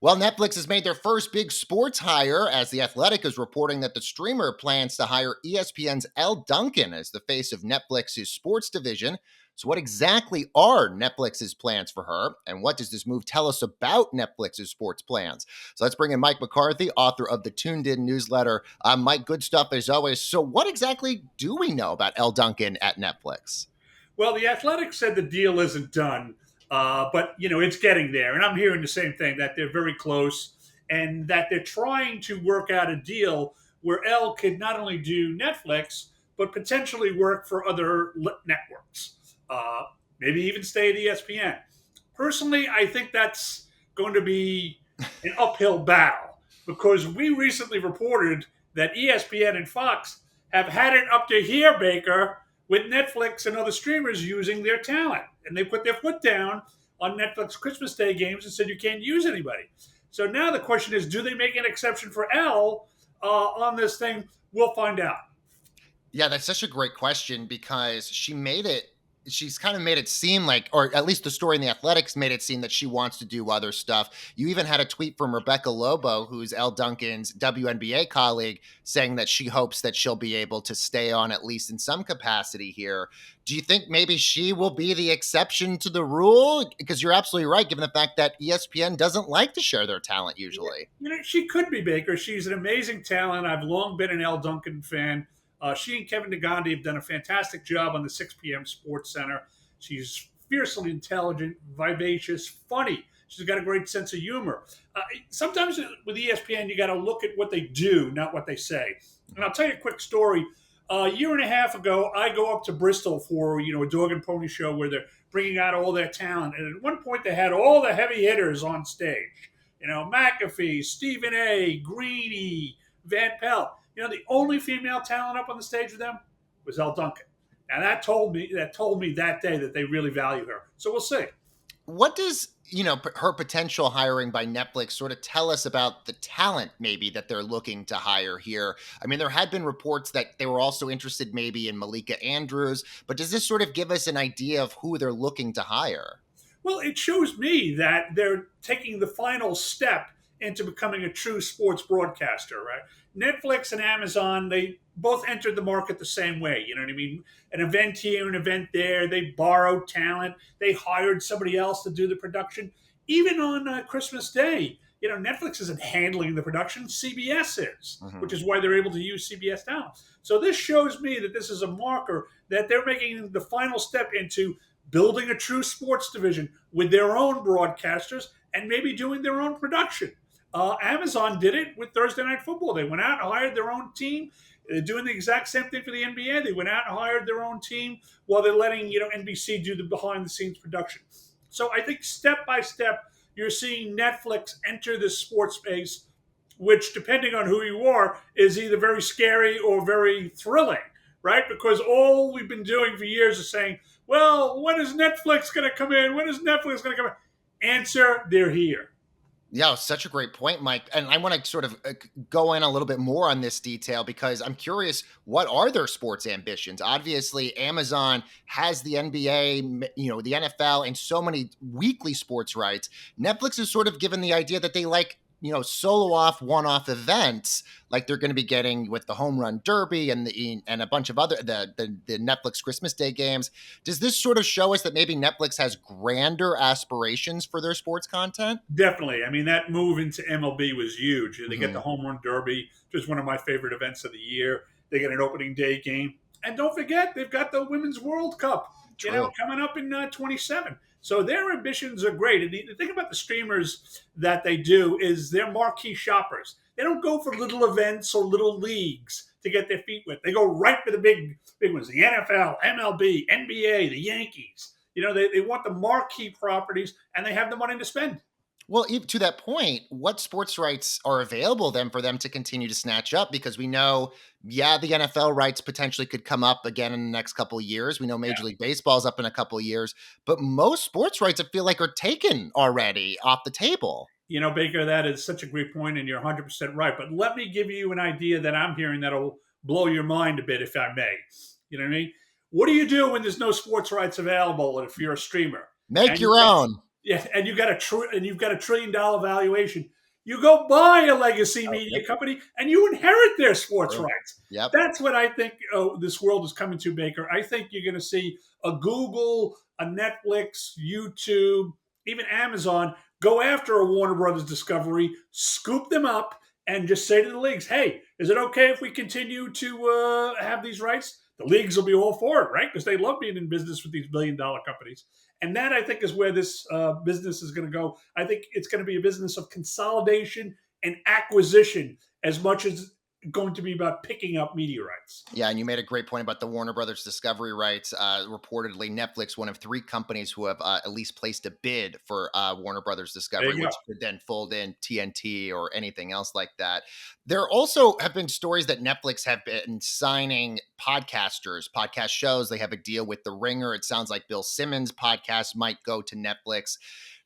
Well, Netflix has made their first big sports hire as The Athletic is reporting that the streamer plans to hire ESPN's Elle Duncan as the face of Netflix's sports division. So, what exactly are Netflix's plans for her? And what does this move tell us about Netflix's sports plans? So, let's bring in Mike McCarthy, author of the Tuned In newsletter. Mike, good stuff as always. So, what exactly do we know about Elle Duncan at Netflix? Well, the Athletic said the deal isn't done, but it's getting there, and I'm hearing the same thing that they're very close, and that they're trying to work out a deal where Elle could not only do Netflix but potentially work for other networks, uh, maybe even stay at ESPN. Personally, I think that's going to be an uphill battle because we recently reported that ESPN and Fox have had it up to here, Baker, with Netflix and other streamers using their talent. And they put their foot down on Netflix Christmas Day games and said you can't use anybody. So now the question is, do they make an exception for Elle on this thing? We'll find out. Yeah, that's such a great question because she's kind of made it seem like, or at least the story in the Athletics made it seem that she wants to do other stuff. You even had a tweet from Rebecca Lobo, who's Elle Duncan's WNBA colleague, saying that she hopes that she'll be able to stay on at least in some capacity here. Do you think maybe she will be the exception to the rule? Because you're absolutely right, given the fact that ESPN doesn't like to share their talent usually. She could be Baker. She's an amazing talent. I've long been an Elle Duncan fan. She and Kevin Negandhi have done a fantastic job on the 6 p.m. Sports Center. She's fiercely intelligent, vivacious, funny. She's got a great sense of humor. Sometimes with ESPN, you got to look at what they do, not what they say. And I'll tell you a quick story. A year and a half ago, I go up to Bristol for a dog and pony show where they're bringing out all their talent. And at one point, they had all the heavy hitters on stage. McAfee, Stephen A, Greeny, Van Pelt. The only female talent up on the stage with them was Elle Duncan. And that told me that day that they really value her. So we'll see. What does her potential hiring by Netflix sort of tell us about the talent maybe that they're looking to hire here? I mean, there had been reports that they were also interested maybe in Malika Andrews, but does this sort of give us an idea of who they're looking to hire? Well, it shows me that they're taking the final step into becoming a true sports broadcaster, right? Netflix and Amazon, they both entered the market the same way. You know what I mean? An event here, an event there. They borrowed talent. They hired somebody else to do the production. Even on Christmas Day, Netflix isn't handling the production. CBS is, which is why they're able to use CBS talent. So this shows me that this is a marker that they're making the final step into building a true sports division with their own broadcasters and maybe doing their own production. Amazon did it with Thursday Night Football. They went out and hired their own team. They're doing the exact same thing for the NBA. They went out and hired their own team while they're letting NBC do the behind the scenes production. So I think step by step, you're seeing Netflix enter this sports space, which, depending on who you are, is either very scary or very thrilling, right? Because all we've been doing for years is saying, well, when is Netflix going to come in? When is Netflix going to come in? Answer, they're here. Yeah, such a great point, Mike. And I want to sort of go in a little bit more on this detail because I'm curious, what are their sports ambitions? Obviously, Amazon has the NBA, the NFL, and so many weekly sports rights. Netflix is sort of given the idea that they like solo off, one-off events like they're going to be getting with the Home Run Derby and a bunch of other the Netflix Christmas Day games. Does this sort of show us that maybe Netflix has grander aspirations for their sports content? Definitely. I mean, that move into MLB was huge. They get the Home Run Derby, which is one of my favorite events of the year. They get an opening day game. And don't forget, they've got the Women's World Cup, coming up in 27. So their ambitions are great. And the thing about the streamers that they do is they're marquee shoppers. They don't go for little events or little leagues to get their feet wet. They go right for the big ones, the NFL, MLB, NBA, the Yankees. They want the marquee properties, and they have the money to spend. Well, to that point, what sports rights are available then for them to continue to snatch up? Because we know, the NFL rights potentially could come up again in the next couple of years. We know Major League Baseball is up in a couple of years, but most sports rights I feel like are taken already off the table. Baker, that is such a great point, and you're 100% right. But let me give you an idea that I'm hearing that'll blow your mind a bit, if I may. You know what I mean? What do you do when there's no sports rights available if you're a streamer? Make your own. Yeah, and you've got a $1 trillion valuation. You go buy a legacy Oh, media yep, company and you inherit their sports true. rights. Yep. That's what I think this world is coming to, Baker. I think you're going to see a Google, a Netflix, YouTube, even Amazon go after a Warner Brothers Discovery, scoop them up, and just say to the leagues, "Hey, is it okay if we continue to have these rights?" The leagues will be all for it, right? Because they love being in business with these billion-dollar companies. And that, I think, is where this business is going to go. I think it's going to be a business of consolidation and acquisition as much as going to be about picking up media rights. Yeah, and you made a great point about the Warner Brothers Discovery rights. Reportedly, Netflix, one of 3 companies who have at least placed a bid for Warner Brothers There Discovery, you go. which could then fold in TNT or anything else like that. There also have been stories that Netflix have been signing podcasters, podcast shows. They have a deal with The Ringer. It sounds like Bill Simmons' podcast might go to Netflix.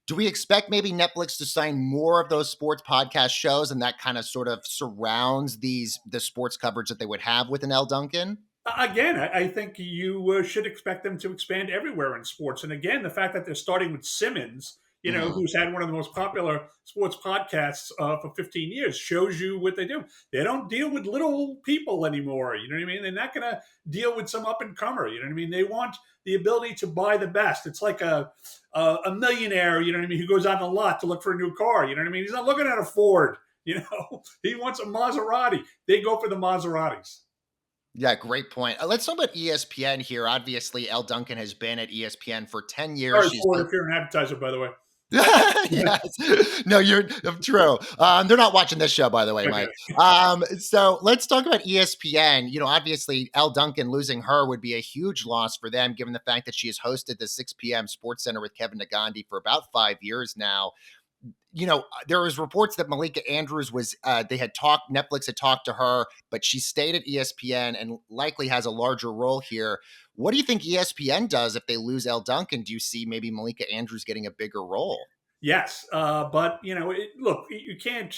Do we expect maybe Netflix to sign more of those sports podcast shows, and that kind of sort of surrounds the sports coverage that they would have with an Elle Duncan? Again, I think you should expect them to expand everywhere in sports. And again, the fact that they're starting with Simmons, Mhm. who's had one of the most popular sports podcasts for 15 years, shows you what they do. They don't deal with little people anymore. You know what I mean? They're not going to deal with some up and comer. You know what I mean? They want the ability to buy the best. It's like a millionaire. You know what I mean? Who goes on the lot to look for a new car. You know what I mean? He's not looking at a Ford. He wants a Maserati. They go for the Maseratis. Yeah, great point. Let's talk about ESPN here. Obviously, Elle Duncan has been at ESPN for 10 years. Sorry, She's Ford, been if you're an advertiser, by the way. yes. No, you're true. They're not watching this show, by the way, Okay. Mike. So let's talk about ESPN. Obviously, Elle Duncan losing her would be a huge loss for them, given the fact that she has hosted the 6 p.m. Sports Center with Kevin Nagandi for about 5 years now. There was reports that Malika Andrews was Netflix had talked to her, but she stayed at ESPN and likely has a larger role here. What do you think ESPN does if they lose Elle Duncan? Do you see maybe Malika Andrews getting a bigger role? Yes, but look, you can't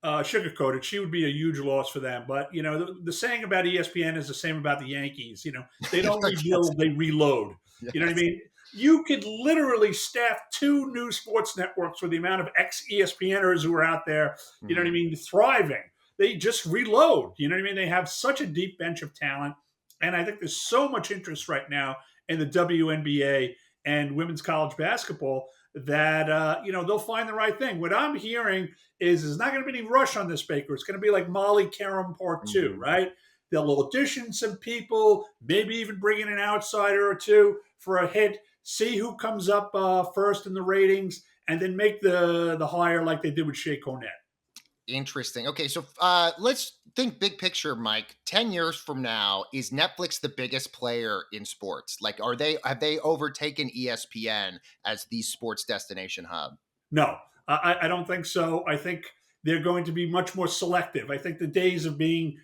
sugarcoat it. She would be a huge loss for them. But the saying about ESPN is the same about the Yankees. They don't Yes. rebuild; they reload. You know what I Yes. mean? You could literally staff 2 new sports networks with the amount of ex ESPNers who are out there. You know what I Mhm. mean? Thriving. They just reload. You know what I mean? They have such a deep bench of talent, and I think there's so much interest right now in the WNBA and women's college basketball that they'll find the right thing. What I'm hearing is there's not going to be any rush on this, Baker. It's going to be like Molly Karam Part Two, Mhm. right? They'll audition some people, maybe even bring in an outsider or two for a hit. See who comes up first in the ratings, and then make the hire like they did with Shea Cornett. Interesting. Okay, so let's think big picture, Mike. 10 years from now, is Netflix the biggest player in sports? Like, have they overtaken ESPN as the sports destination hub? No, I don't think so. I think they're going to be much more selective. I think the days of being,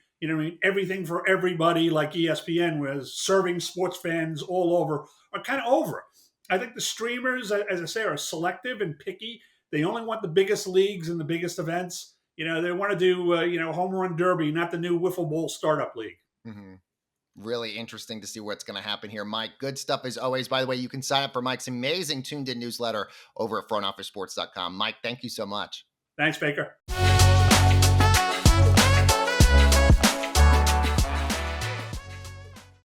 everything for everybody like ESPN was serving sports fans all over are kind of over. I think the streamers, as I say, are selective and picky. They only want the biggest leagues and the biggest events. They want to do, home run derby, not the new wiffle ball startup league. Mhm. Really interesting to see what's going to happen here, Mike. Good stuff as always. By the way, you can sign up for Mike's amazing Tuned In newsletter over at frontofficesports.com. Mike, thank you so much. Thanks, Baker.